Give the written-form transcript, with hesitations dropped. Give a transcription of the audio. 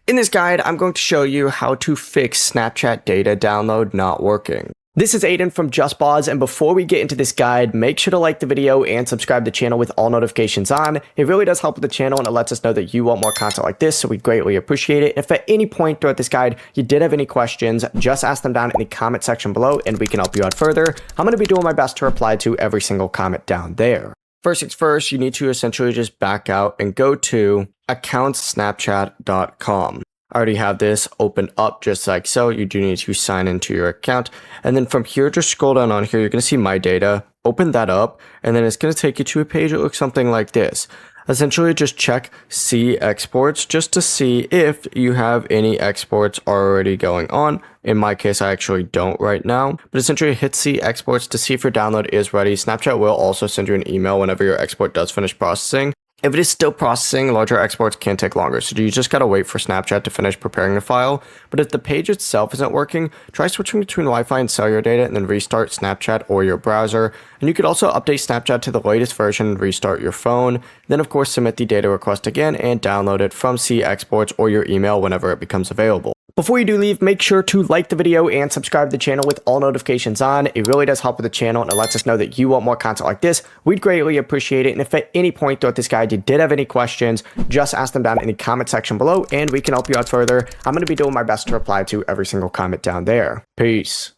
In this guide, I'm going to show you how to fix Snapchat data download not working. This is Aiden from JustBoz, and before we get into this guide, make sure to like the video and subscribe to the channel with all notifications on. It really does help with the channel and it lets us know that you want more content like this, so we greatly appreciate it. If at any point throughout this guide you did have any questions, just ask them down in the comment section below and we can help you out further. I'm going to be doing my best to reply to every single comment down there. First things first, you need to essentially just back out and go to accountssnapchat.com. I already have this open up just like so. You do need to sign into your account. And then from here, just scroll down on here. You're going to see my data. Open that up. And then it's going to take you to a page that looks something like this. Essentially, just check See Exports just to see if you have any exports already going on. In my case, I actually don't right now. But essentially, hit See Exports to see if your download is ready. Snapchat will also send you an email whenever your export does finish processing. If it is still processing, larger exports can take longer, so you just gotta wait for Snapchat to finish preparing the file. But if the page itself isn't working, try switching between Wi-Fi and cellular data and then restart Snapchat or your browser. And you could also update Snapchat to the latest version and restart your phone. Then of course submit the data request again and download it from See Exports or your email whenever it becomes available. Before you do leave, make sure to like the video and subscribe to the channel with all notifications on. It really does help with the channel and it lets us know that you want more content like this. We'd greatly appreciate it. And if at any point throughout this guide you did have any questions, just ask them down in the comment section below and we can help you out further. I'm going to be doing my best to reply to every single comment down there. Peace.